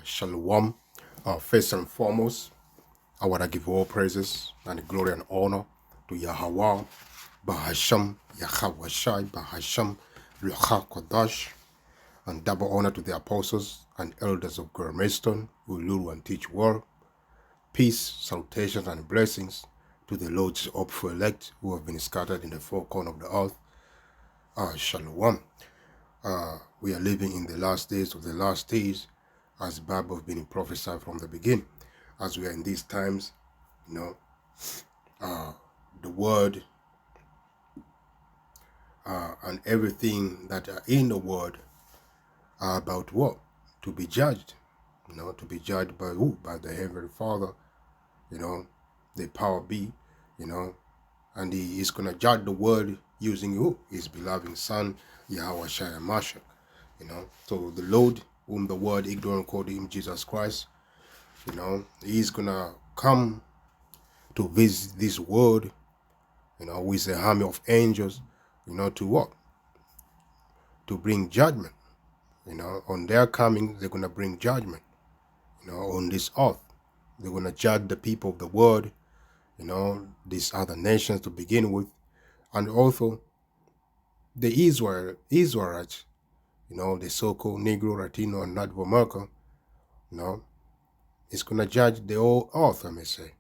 Shalom. First and foremost, I want to give all praises and glory and honor to Yahweh, Bahasham, Yahweh Shai, Bahasham, Ruach Kodash, and double honor to the apostles and elders of Gurmiston who rule and teach word. Peace, salutations, and blessings to the Lord's hopeful elect who have been scattered in the four corners of the earth. Shalom. We are living in the last days of the last days, as the Bible has been prophesied from the beginning. As we are in these times, the word and everything that are in the word are about what? To be judged. To be judged by who? By the Heavenly Father, the power be, and he is going to judge the world using who? His beloved Son, Yahweh Shai Mashiach. So the Lord, whom the world ignorant called him Jesus Christ, he's gonna come to visit this world, with an army of angels, to what? To bring judgment. On their coming, they're gonna bring judgment, on this earth. They're gonna judge the people of the world, these other nations to begin with, and also the Israelites, the so-called Negro, Latino, and Native American, it's gonna judge the whole earth, I may say,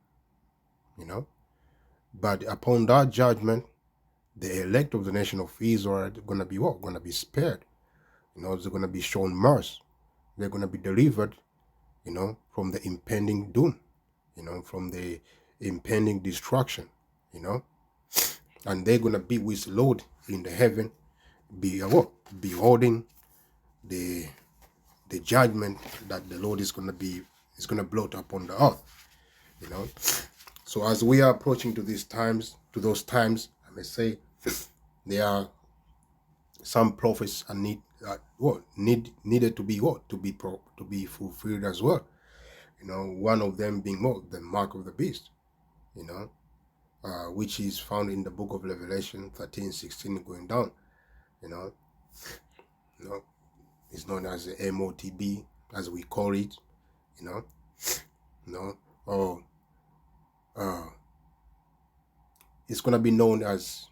But upon that judgment, the elect of the nation of Israel are going to be what? Going to be spared. They're going to be shown mercy. They're going to be delivered, from the impending doom, from the impending destruction, And they're going to be with the Lord in the heaven, beholding the judgment that the Lord is going to blot upon the earth, So as we are approaching to those times, I may say, there are some prophets and needed to be fulfilled as well. One of them being the mark of the beast, which is found in the book of Revelation 13:16 going down. It's known as the M.O.T.B, as we call it, or it's going to be known as,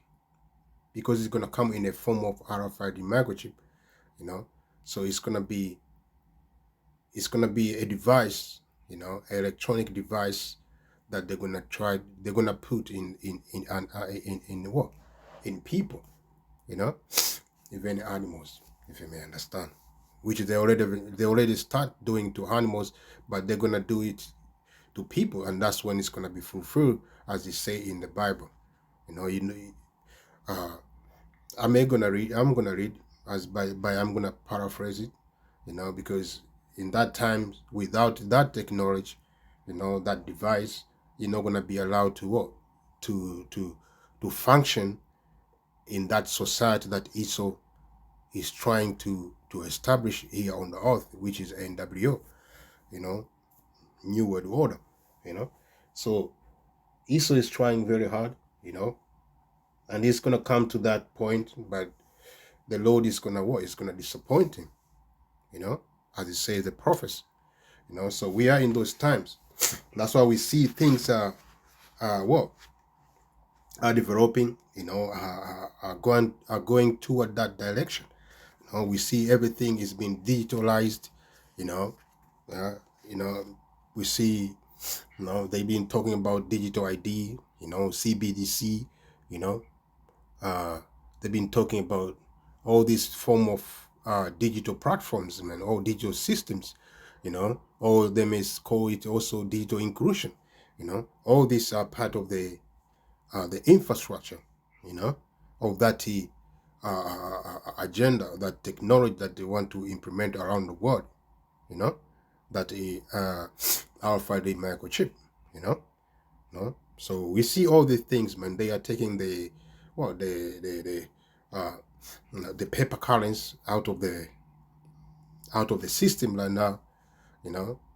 because it's going to come in a form of RFID microchip, so it's going to be a device, electronic device that they're going to put in what? In people, even animals, if you may understand, which they already start doing to animals, but they're going to do it to people, and that's when it's going to be fulfilled, as they say in the Bible. I'm gonna read I'm gonna paraphrase it, because in that time, without that technology, that device, you're not gonna be allowed to what? To function in that society that Esau is trying to establish here on the earth, which is NWO, New World Order, So Esau is trying very hard, and he's gonna come to that point, but the Lord is gonna what? Is gonna disappoint him, as it says the prophets, So we are in those times. That's why we see things are developing, are going toward that direction. We see everything is being digitalized, we see, they've been talking about digital ID, CBDC, they've been talking about all these form of digital platforms, man, all digital systems, all of them is call it also digital inclusion, all these are part of the infrastructure, of that agenda, that technology that they want to implement around the world, that RFID microchip, So we see all these things, man. They are taking the paper currency out of the system right now,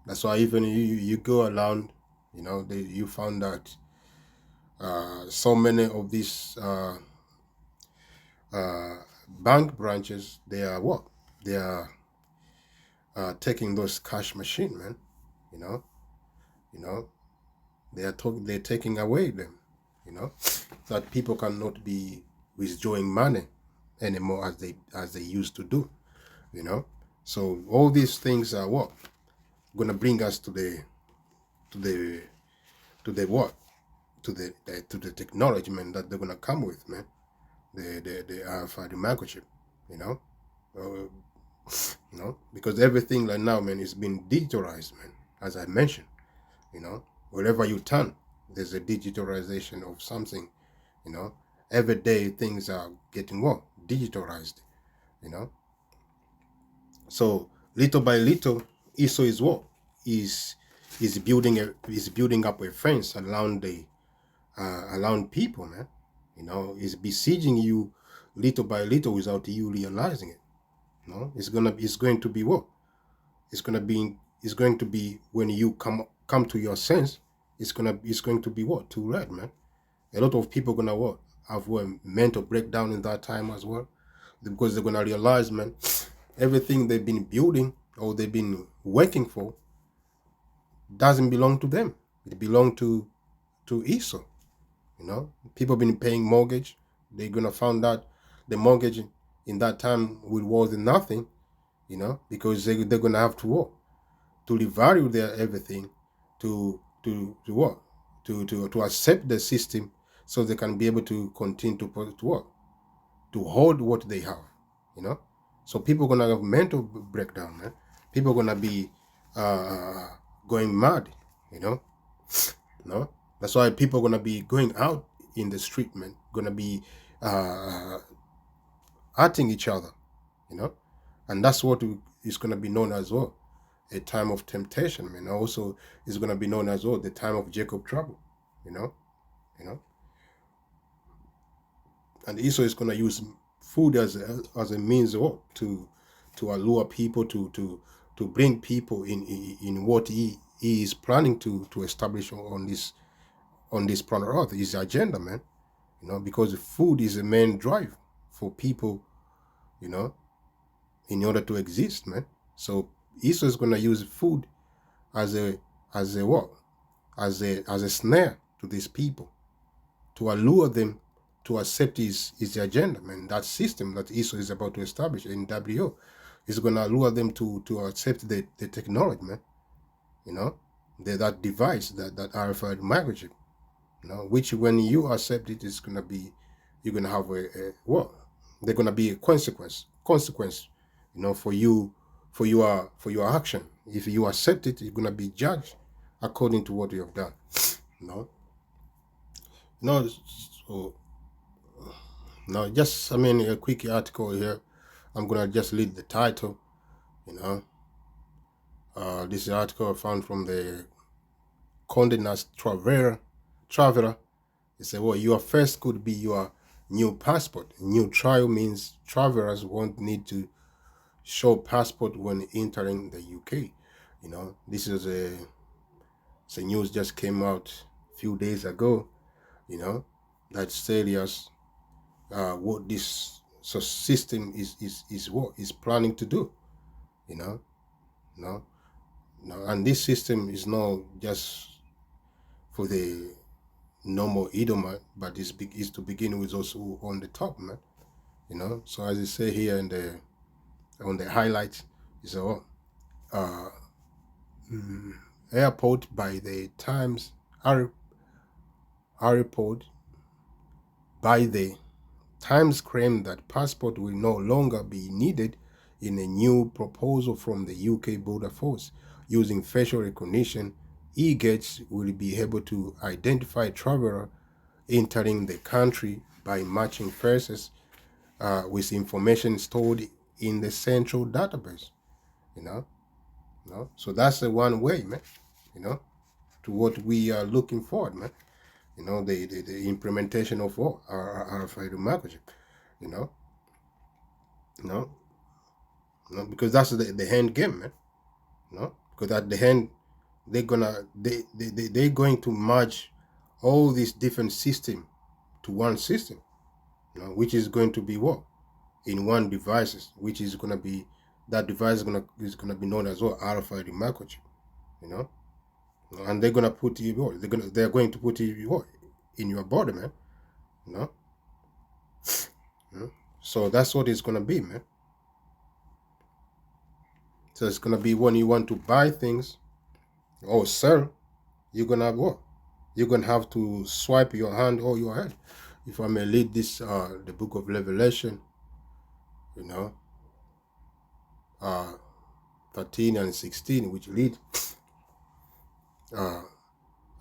That's why even you go around, you found that so many of these bank branches, they are taking those cash machine, man. You know, you know, they're taking away them. You know, that people cannot be withdrawing money anymore as they used to do. You know, so all these things are what gonna bring us to the to the what to the technology, man, that they're gonna come with, man. The RFID microchip, you know, uh, because everything right now, man, is being digitalized, man. As I mentioned, you know, wherever you turn, there's a digitalization of something, you know. Every day things are getting what digitalized, you know. So little by little, ISO is what is building up a fence around the around people, man. You know, is besieging you little by little without you realizing it. You know, it's going to be what? It's going to be when you come to your sense, it's going to be what? Too late, man. A lot of people gonna what? Have what mental breakdown in that time as well. Because they're gonna realize, man, everything they've been building or they've been working for doesn't belong to them. It belongs to ISO. You know, people been paying mortgage. They're gonna find out the mortgage in that time will worth nothing. You know, because they're gonna have to what to revalue their everything, to what to accept the system, so they can be able to continue to what to hold what they have. You know, so people gonna have mental breakdown, man. People gonna be uh, going mad. You know, no, that's why people gonna be going out in the street, man. Gonna be uh, hurting each other, you know, and that's what is gonna be known as well a time of temptation, man. Also, is gonna be known as well the time of Jacob trouble, you know, you know, and Esau is gonna use food as a means of what to allure people to bring people in what he is planning to establish on this planet Earth, his agenda, man. You know, because food is a main drive for people, you know, in order to exist, man. So Esau is gonna use food as a what? As a snare to these people, to allure them to accept his agenda, man. That system that Esau is about to establish in WO is gonna allure them to accept the technology, man. You know, that device, that RFID microchip. You know, which when you accept it, is gonna be you're gonna have a what? There's gonna be a consequence, you know, for your action. If you accept it, you're gonna be judged according to what you have done. You know, no, so no, just I mean a quick article here. I'm gonna just read the title. You know, this article I found from the Condé Nast Traveler. They say, well, your first could be your new passport. New trial means travelers won't need to show passport when entering the UK. You know, this is the news just came out a few days ago. You know, that serious what this so system is what is planning to do. You know, no, no, and this system is not just for the normal Edomite, but is to begin with also on the top, man. You know, so as I say here in the on the highlights, is a uh, airport by the Times airport by the Times claimed that passport will no longer be needed in a new proposal from the UK Border Force. Using facial recognition, e-gates will be able to identify traveler entering the country by matching faces with information stored in the central database. You know, so that's the one way, man. You know, to what we are looking for, man. You know, the implementation of what RFID microchip. You know, you know, because that's the end game, man. You know, because at the end they're going to merge all these different system to one system. You know, which is going to be what in one devices, which is going to be that device is gonna be known as what, RFID microchip, you know, and they're gonna put you what, they're going to put you what in your body, man, you know. So that's what it's gonna be, man. So it's gonna be when you want to buy things or sell, you're gonna have what? You're gonna have to swipe your hand or your head. If I may read this, the book of Revelation, you know, uh, 13 and 16, which read, uh,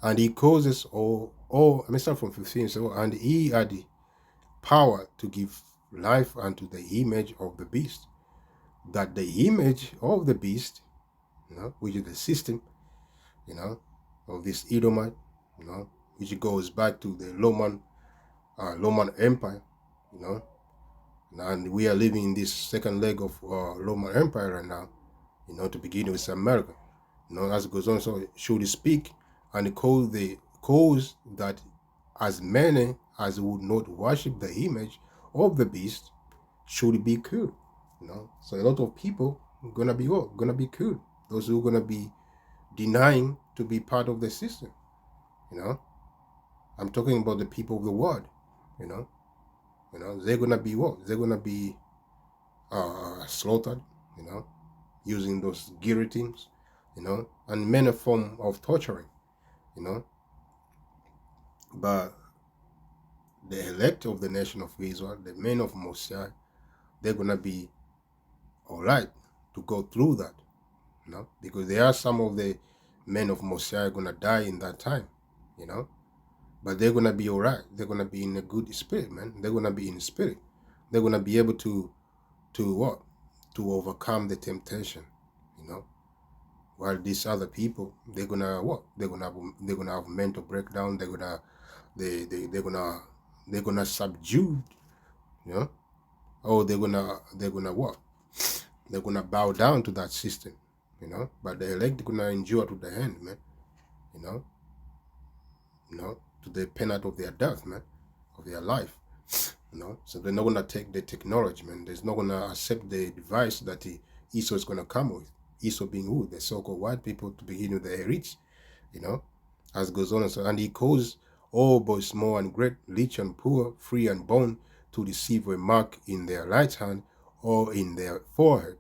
and he causes let me start from 15. So, and he had the power to give life unto the image of the beast, that the image of the beast, you know, which is the system, you know, of this Edomite, you know, which goes back to the Roman Empire, you know, and we are living in this second leg of Roman Empire right now, you know, to begin with America, you know, as it goes on. So should speak and cause that as many as would not worship the image of the beast should be killed, you know. So a lot of people gonna be what? Gonna be killed. Those who are gonna be denying to be part of the system, you know. I'm talking about the people of the world, you know. You know, they're gonna be what? They're gonna be slaughtered, you know, using those guillotines, you know, and many form of torturing, you know. But the elect of the nation of Israel, the men of Mosiah, they're gonna be all right to go through that, you know, because there are some of the men of Mosiah gonna die in that time, you know. But they're gonna be all right. They're gonna be in a good spirit, man. They're gonna be in spirit. They're gonna be able to what? To overcome the temptation, you know. While these other people, they're gonna what? They're gonna have mental breakdown. They're gonna subdue, you know. Oh, they're gonna what? They're gonna bow down to that system, you know. But the elect gonna endure to the end, man. You know, to the penalty of their death, man, of their life. You know, so they're not gonna take the technology, man. They're not gonna accept the device that Esau is gonna come with. Esau being who? The so-called white people, to begin with the rich, you know, as goes on and so. And he calls all both small and great, rich and poor, free and bond, to receive a mark in their right hand or in their forehead,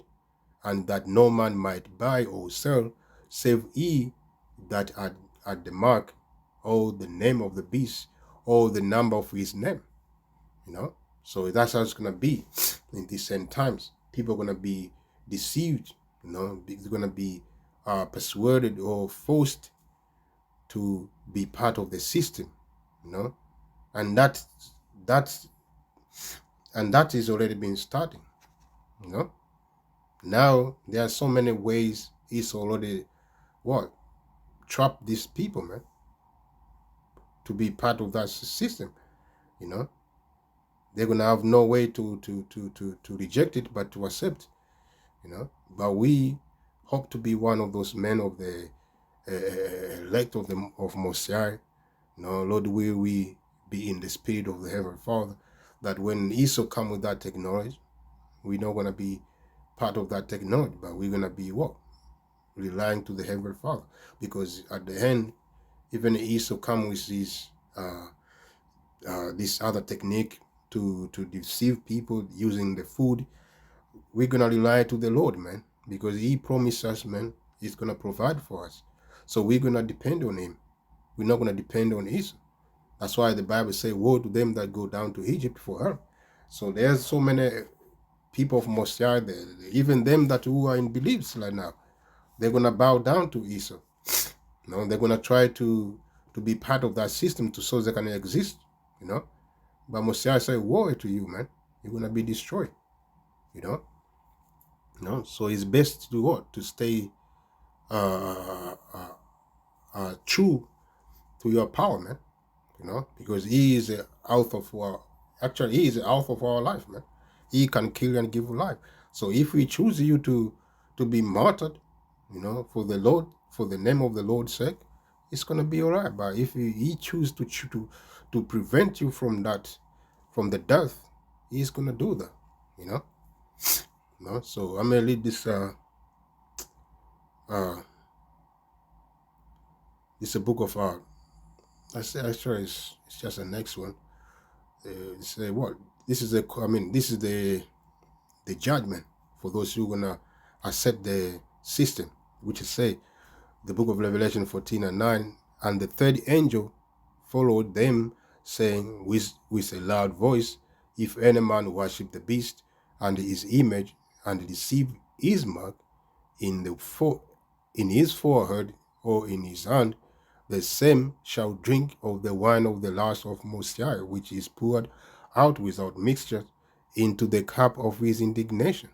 and that no man might buy or sell, save he that at the mark, or the name of the beast, or the number of his name. You know, so that's how it's gonna be in these end times. People are gonna be deceived. You know, they're gonna be persuaded or forced to be part of the system. You know, and that's and that is already been starting. You know, now there are so many ways it's already what trap these people, man, to be part of that system. You know, they're gonna have no way to reject it but to accept. You know, but we hope to be one of those men of the elect of Mosiah. You know, Lord, will we be in the spirit of the Heavenly Father, that when Esau come with that technology, we're not gonna be part of that technology, but we're gonna be what? Relying to the Heavenly Father, because at the end, even Esau come with this other technique to deceive people using the food. We're gonna rely to the Lord, man, because He promised us, man, He's gonna provide for us. So we're gonna depend on Him. We're not gonna depend on Esau. That's why the Bible says, "Woe to them that go down to Egypt for help." So there's so many people of Mosiah there, even them that who are in beliefs right now, they're gonna bow down to Esau. You know, they're gonna try to be part of that system so they can exist. You know, but Mosiah said, "Woe to you, man! You're gonna be destroyed." You know. No, so it's best to do what? To stay true to your power, man. You know, because He is the author for actually He is the author of our life, man. He can kill and give life. So if we choose you to be martyred, you know, for the Lord, for the name of the Lord's sake, it's gonna be all right. But if He choose to prevent you from that, from the death, He's gonna do that. You know. No, so I'm gonna read this. Uh, it's a book of I say actually it's just the next one. It's what this is this is the judgment for those who are gonna accept the system, which is say the book of Revelation 14:9, and the third angel followed them, saying with a loud voice, if any man worship the beast and his image and receive his mark in in his forehead or in his hand, the same shall drink of the wine of the wrath of Most High, which is poured out without mixture into the cup of his indignation.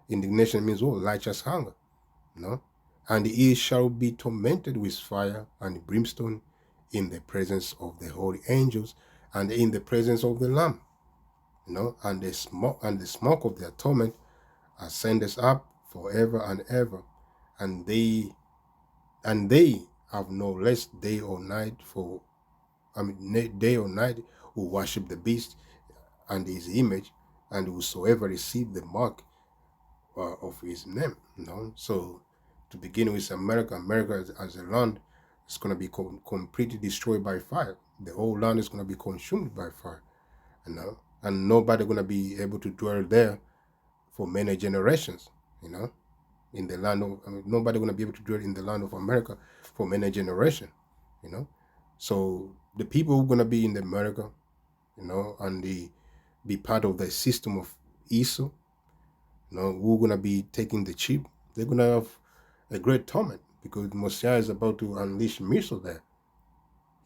Indignation means what? Righteous hunger, no? And he shall be tormented with fire and brimstone in the presence of the holy angels and in the presence of the Lamb, and the smoke of their torment ascendeth up forever and ever, and they have no rest day or night day or night who worship the beast and his image, and whosoever receive the mark of his name. So to begin with, America as a land is going to be completely destroyed by fire. The whole land is going to be consumed by fire. And nobody going to be able to dwell there for many generations. You know, in the land of nobody going to be able to dwell in the land of America for many generations. You know, so the people who are going to be in America, and be part of the system of Esau, who are going to be taking the chip, they're going to have a great torment because Messiah is about to unleash missile there.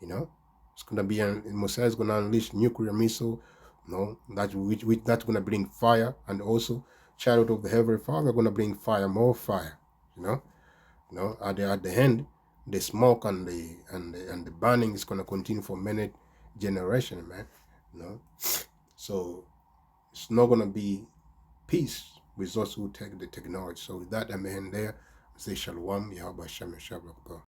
It's going to be Messiah is going to unleash nuclear missile, which that's going to bring fire, and also child of the Heavenly Father going to bring fire, more fire. At the end, the smoke and the burning is going to continue for many generations, man. So it's not going to be peace with those who take the technology. So with that, I'm in there. Say shalom, Yahweh Shem, Shabbat.